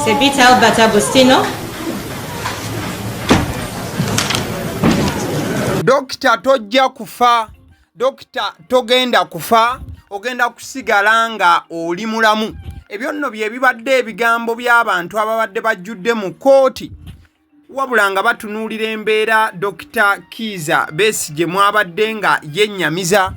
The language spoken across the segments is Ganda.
Sabit Albert Agostino. Dokita tojja kufa, dokita togenda kufa, ogenda kusigala nga oli mulamu. Ebyo nno bye bibadde ebigambo by'abantu ababadde bajjudde mu kooti. Wabula nga batunuulira embeera Dr. Kiza Besigye mwabadde nga yennyamiza.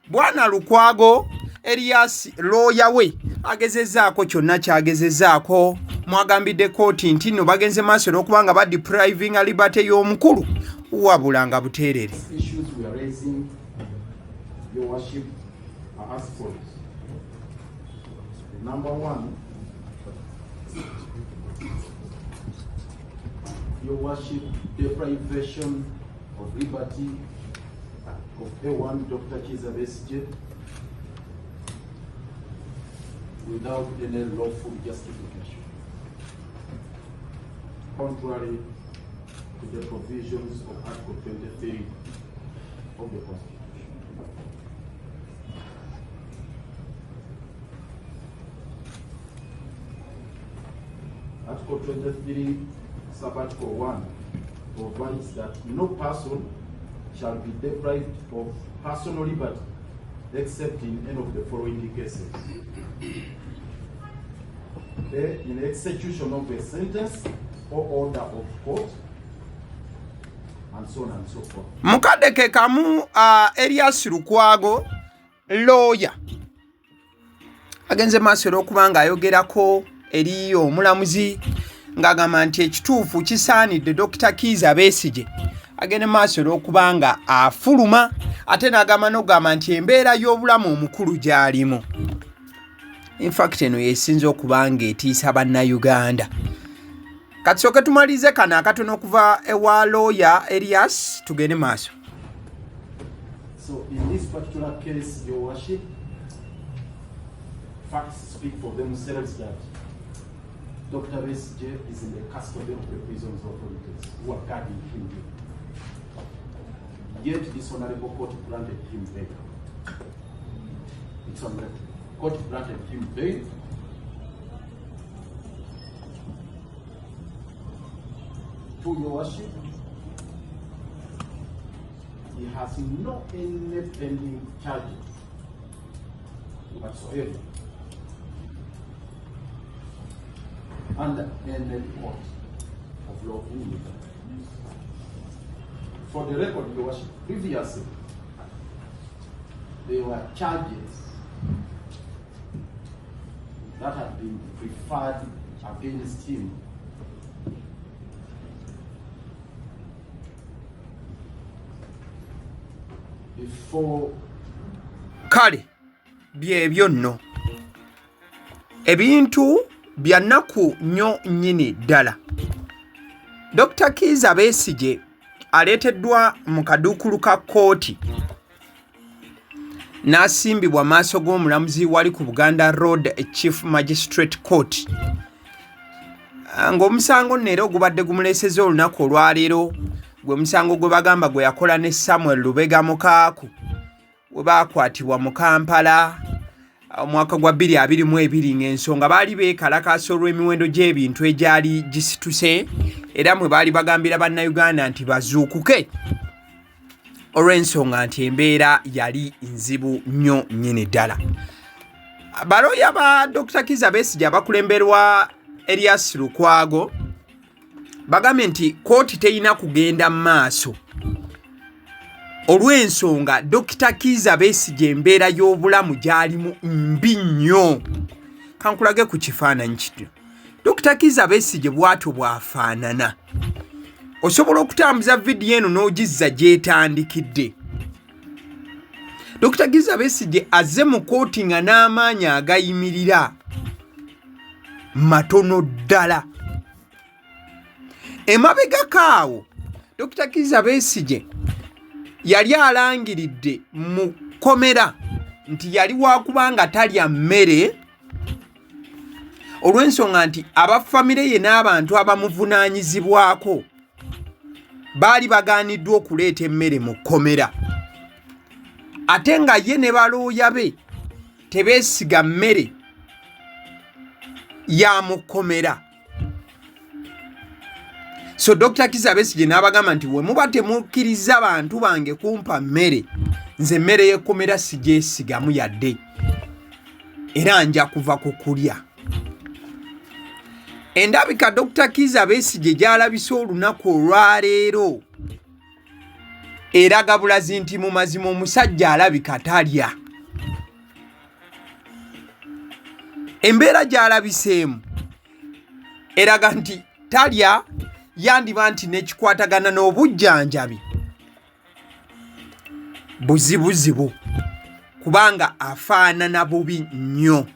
Bwana Lukwago Elias looya we agezezzaako kyonna kyagezezzaako. Mwagambidde kooti nti nno bagenze maaso n'okuba nga badepriving liberty y'omukulu wabula nga buteerere. Issues we are raising, Your Worship, are as follows. Number one, Your Worship, deprivation of liberty of A1 Dr. Kiza Besigye without any lawful justification, contrary to the provisions of Article 23 of the Constitution. Article 23, Sub-Article 1 provides that no person shall be deprived of personal liberty except in any of the following cases. In execution of a sentence or order of court, and so on and so forth. Mukadde ke kamu Elias Lukwago lawyer agenze maaso okuba nga ayogerako eri omulamuzi ng'agamba nti ekituufu kisaanidde Dr. Kiza Besigye agende maaso okuba nga afuluma ate n'agamba n'ogamba nti embeera y'obulamu omukulu gyalimu. In fact eno yesinza okuba nga etiisa bannayuganda. Katusooke tumalize kano akatono okuva ewa lawyer Elias tugende maaso. So in this particular case, Your Worship, facts speak for themselves that Dr. Besigye is in the custody of the prisons authorities who are guarding him. Yet this honorable court granted him bail. It's on record. Court granted him bail. To Your Worship, he has no any pending charges whatsoever under any court of law in Uganda. For the record, Your Worship, previously there were charges that had been preferred against him before. Kale byebyo nno ebintu bya nnaku nnyo nnyini ddala. Dr. Kiza Besigye aleeteddwa mu kaduukulu ka kooti n'asimbibwa maaso g'omulamuzi wali ku Buganda Road Chief Magistrate Court ng'omusango nneera ogubadde gumuleeseza olunaku olwaleero gwe musango gwe bagamba gwe yakola ne Samuel Lubega Mukaaku we baakwatibwa mu Kampala omwaka gwa 2022 ng'ensonga baali beekalakaasa olw'emiwendo gy'ebintu egyali gisituse era mwe baali bagambira bannayuganda nti bazuukuke olw'ensonga nti embeera yali nzibu nnyo nnyini ddala. Baloya ba Dr. Kiza Besigye abakulemberwa Elias Lukwago bagambye nti kooti terina kugenda mu maaso olw'ensonga Dr. Kiza Besigye embeera y'obulamu gyalimu mbi nnyo. Kankulage ku kifaananyi kino. Dr. Kiza Besigye bw'atyo bw'afaanana. Osobola okutambuza vidiyo eno n'ogizza gy'etandikidde. Dr. Kiza Besigye azze mu kooti nga n'amaanyi agayimirira matono ddala. Emabega kaawo Dr. Kiza Besigye yali alangiridde mu komera nti yali wakubanga talya mmere olw'ensonga nti abafamire ye n'abantu abamuvunaanyizibwako baali bagaaniddwa okuleeta emmere mu kkomera ate nga ye ne balooya be tebeesiga mmere ya mu kkomera. So Dr. Kizza Besigye n'abagamba nti we muba temukkiriza bantu bange kumpa mmere, nze emmere y'ekkomera sigyesigamu yadde era nja kuva ku kulya. Endabika Dr. Kizza Besigye gy'alabise olunaku olwaleero eraga bulazi nti mu mazima omusajja alabika talya. Embeera gy'alabiseemu eraga nti talya, yandiba nti nekikwatagana n'obujjanjabi buzibuzibu kubanga afaanana bubi nnyo.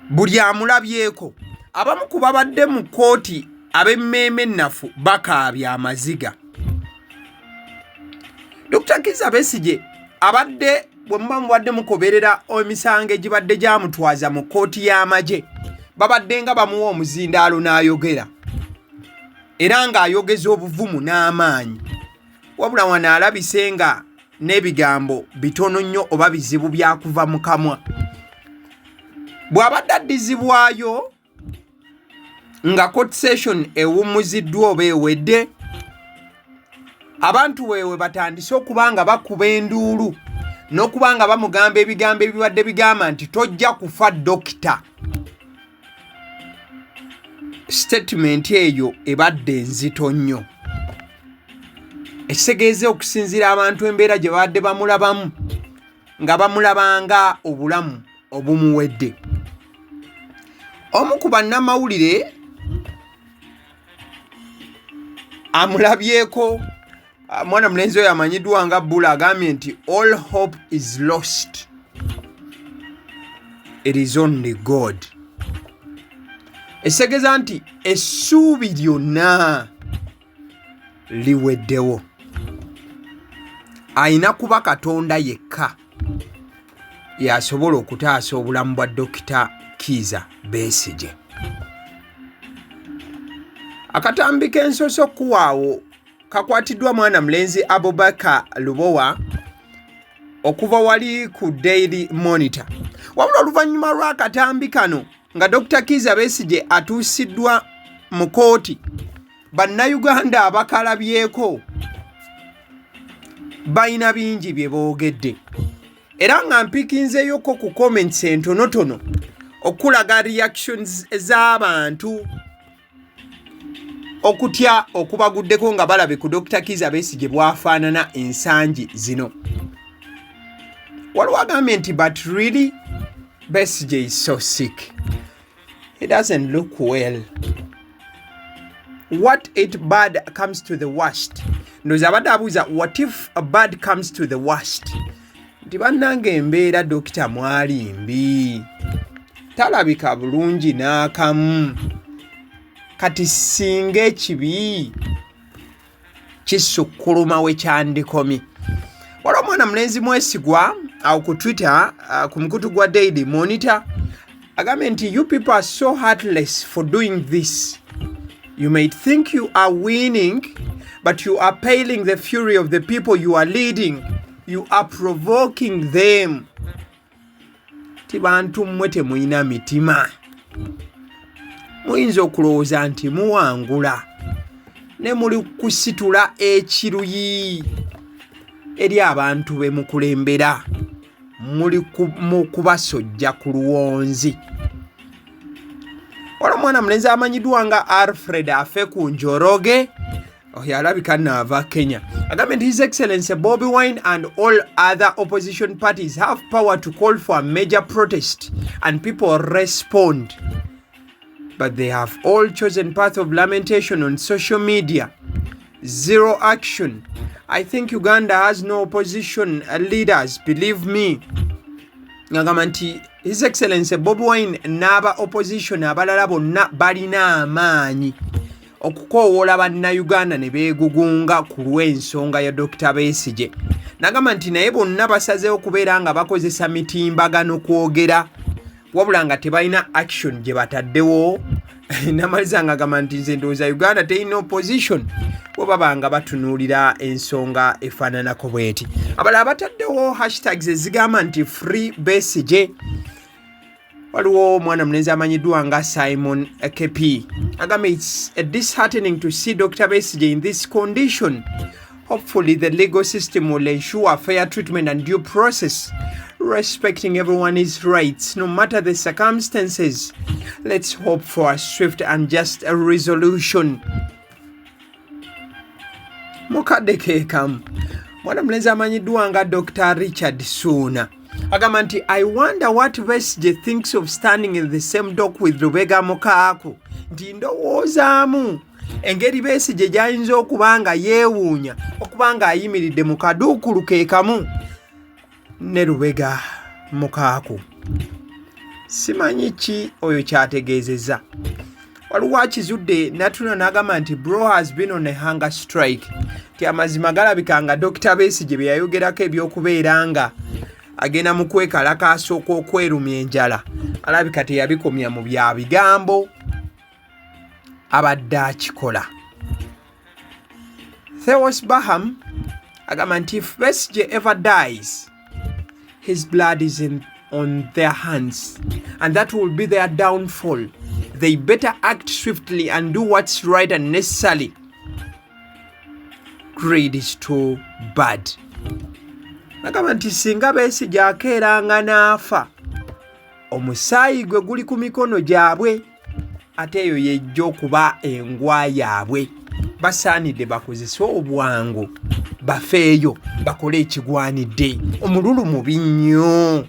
Buli amulabyeko, abamu ku babadde mu kkooti ab'emmeeme ennafu bakaabya Amaziga. Dr. Kizza Besigye abadde bwe muba mubadde mukoberera emisango egibadde gyamutwaza mu kkooti y'amagye, babadde nga bamuwa omuzindaalo n'ayogera era ng'ayogeza obuvumu n'amaanyi, wabula wano alabise nga n'ebigambo bitono nnyo oba bizibu byakuva mu kamwa. Bw'abadde addizibwayo nga court session ewummuziddwa oba ewedde, abantu wewe batandise okuba nga bakuba enduulu n'okuba nga bamugamba ebigambo ebibadde bigamba nti tojja kufa dokita. Statement eyo ebadde nzito nnyo, ekitegeeza okusinziira abantu embeera gye babadde bamulabamu nga bamulabanga obulamu obumuwedde. Omu ku bannamawulire amulabyeko, mwana mulenzi oyo amanyiddwa nga Bula, agambye nti all hope is lost, it is only God. Esegeza nti essuubi lyonna liweddewo, ayina kuba Katonda yekka yasobola okutaasa obulamu bwa Dr. Kizza Besigye. Akatambi k'ensoso kuwaawo kakwatiddwa mwana mulenzi Abubakar Lubowa okuva wali ku Daily Monitor. Wabula oluvannyuma lw'akatambi kano nga Dr. Kizza Besigye atuusiddwa mu kkooti, bannayuganda abakalabyeko balina bingi bye boogedde era nga mpikinzeyoko ku comments entonotono okulaga reactions z'abantu okutya okubaguddeko nga balabe ku Dr. Kizza Besigye bwafaanana ensangi zino. Waliwo agambye nti but really Besigye is so sick, he doesn't look well. What if bad comes to the worst? Ndoza abadde abuuza what if a bad comes to the worst? Nti bannanga embeera dokita mwali mbi, talabika bulungi n'akamu, kati singa ekibi kisukkuluma we kyandikomye. Waliwo mwana mulenzi mwesigwa awo ku Twitter ku mukutu gwa Daily Monitor agambye nti you people are so heartless for doing this. You may think you are winning, but you are paling the fury of the people you are leading. You are provoking them. Tibantu mmwe temuyina mitima. Muyinza okulowooza nti muwangula ne muli kusitula ekiruyi eri abantu be mukulembera, muli kubasojja ku luwonzi. Waliwo mwana mulenzi amanyiddwa nga Alfred afe ku Njoroge, oyo alabika naava Kenya, agambye nti His Excellency Bobi Wine and all other opposition parties have power to call for a major protest and people respond, but they have all chosen path of lamentation on social media. Zero action. I think Uganda has no opposition leaders, believe me. Ngagamba nti His Excellency Bobi Wine n'aba opposition abalala bonna balina amaanyi okukoowoola bannayuganda ne beegugunga ku lw'ensonga ya Dr. Besigye. Nagamba nti naye bonna basazeewo kubeera nga bakozesa mitimbagano kwogera wabula nga tebalina action gye bataddewo namaliza nga gamba nti nze ndowooza Uganda terina opposition bo baba nga batunuulira ensonga efaananako bweti. Abalala abataddewo hashtags ezigamba nti free Besigye. Waliwo omwana mulenzi amanyiddwa nga Simon KP agamba it's disheartening to see Dr. Besigye in this condition. Hopefully the legal system will ensure fair treatment and due process, respecting everyone's rights no matter the circumstances. Let's hope for a swift and just a resolution. Mukadde kekamu mwana mulenzi amanyiddwa nga Dr. Richard Suna agamba nti I wonder what Besigye thinks of standing in the same dock with Lubega Mukaako. Nti ndowoozaamu engeri Besigye gy'ayinza okuba nga yeewuunya okuba nga ayimiridde mu kaduukulu keekamu ne Lubega Mukaako. Simanyi ki oyo kyategeezezza. Waliwo akizudde natuna n'agamba nti bro has been on a hunger strike. Ti amazima galabika nga Dr. Besigye bye yayogerako ebyokubeera nga agenda mu kwekalakaasa okwerumya enjala alabika teyabikomya mu bya bigambo abadde akikola. Theos Baham agamba nti if Besigye ever dies his blood is on their hands and that will be their downfall. They better act swiftly and do what's right and necessary. Greed is too bad. Nagamba nti singa Besigye akeeranga n'afa omusaayi gwe guli ku mikono gyabwe ate eyo yejja okuba engwa yaabwe. Basaanidde bakozese obwangu bafeeyo bakole ekigwanidde. Omululu mubi nnyo.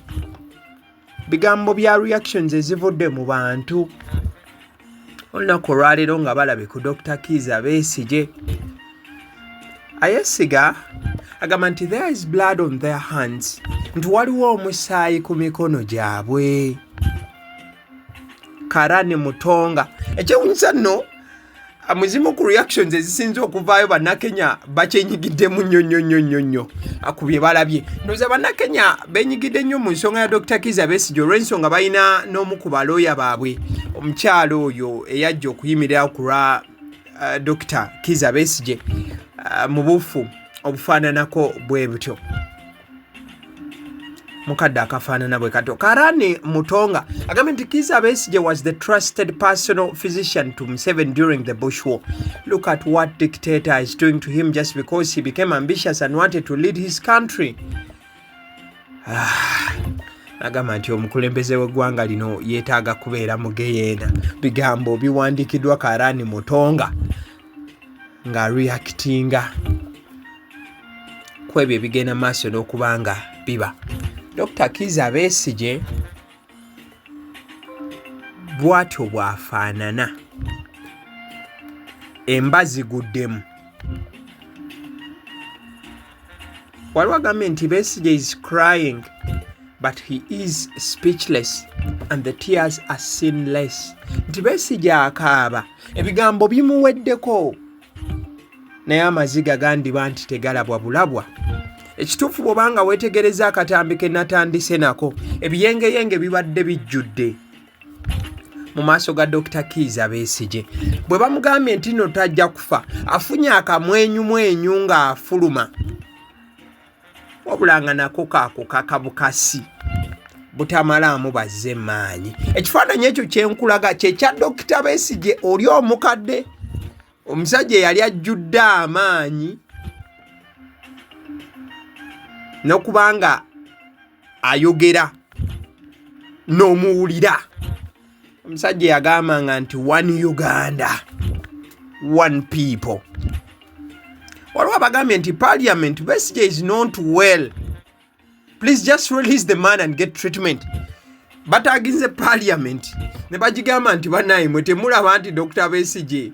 Bigambo bya reactions ezivudde mu bantu olunaku olwaleero nga balabe ku Dr. Kiza Besigye. Ayesiga agamba nti there is blood on their hands, nti waliwo omusaayi ku mikono gyabwe. Karani Mutonga ekyewunyisa nno muzimu ku reactions ezisinza okuvaayo bannakenya bakyenyigiddemu nnyo akubye balabye. Ndowooza bannakenya beenyigidde nnyo mu nsonga ya Dr. Kiza Besigye olw'ensonga balina n'omu ku balooya baabwe omukyalo oyo eyajja okuyimirira ku lwa Dr. Kiza Besigye mu bufu obufaananako bwe butyo. Mukadde akafaanana bwe kato. Karani Mutonga agambye nti Kiza Besigye was the trusted personal physician to Museveni during the Bush War. Look at what dictator is doing to him just because he became ambitious and wanted to lead his country. Agamba nti omukulembeze w'eggwanga lino yeetaaga kubeera mugeyeena. Bigambo biwandiikiddwa Karani Mutonga nga reactinga ku ebyo ebigenda maaso n'okuba nga biba. Dr. Kiza Besigye bw'atyo bw'afaanana. Emba ziguddemu. Waliwo agambye nti Besigye is crying but he is speechless and the tears are sinless. Nti Besigye akaaba ebigambo bimuweddeko naye amaziga gandiba nti tegalabwa bulabwa. Ekituufu bw'obanga weetegereza akatambi ke natandise nako ebiyengeyenge bibadde bijjudde mu maaso ga Dr. Kiza Besigye. Bwe bamugambye nti no tajja kufa afunye akamwenyumwenyu ng'afuluma wabula nga nako kaako kakabukasi butamalaamu bazze maanyi. Ekifaananyi ekyo kyenkulaga kye kya Dr. Besigye oli omukadde omusajja yali ajjudde amaanyi n'okubanga ayogera n'omuwulira. Omusajja yagambanga nti one Uganda, one people. Waliwo abagambye nti parliament Besigye is not well. Please just release the man and get treatment. Bataginze parliament ne bagigamba nti banaye mwe temulaba nti Dr. Besigye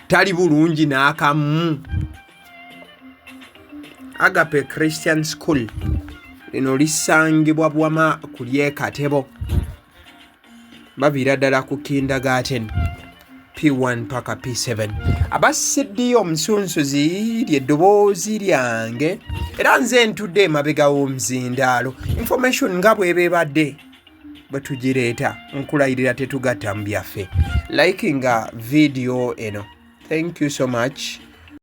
tali bulungi n'akamu. Agape Christian School lino lisangibwa Bwama ku Lyekatebo. Baviira ddala ku kindergarten P1 paka P7. Abasiddiyo omusunsuzi ly'eddoboozi lyange era nze ntudde emabega w'omuzindaalo. Information nga bw'eba ebadde bwe tugireeta nkulayirira tetugatta mu byaffe likinga video eno. Thank you so much.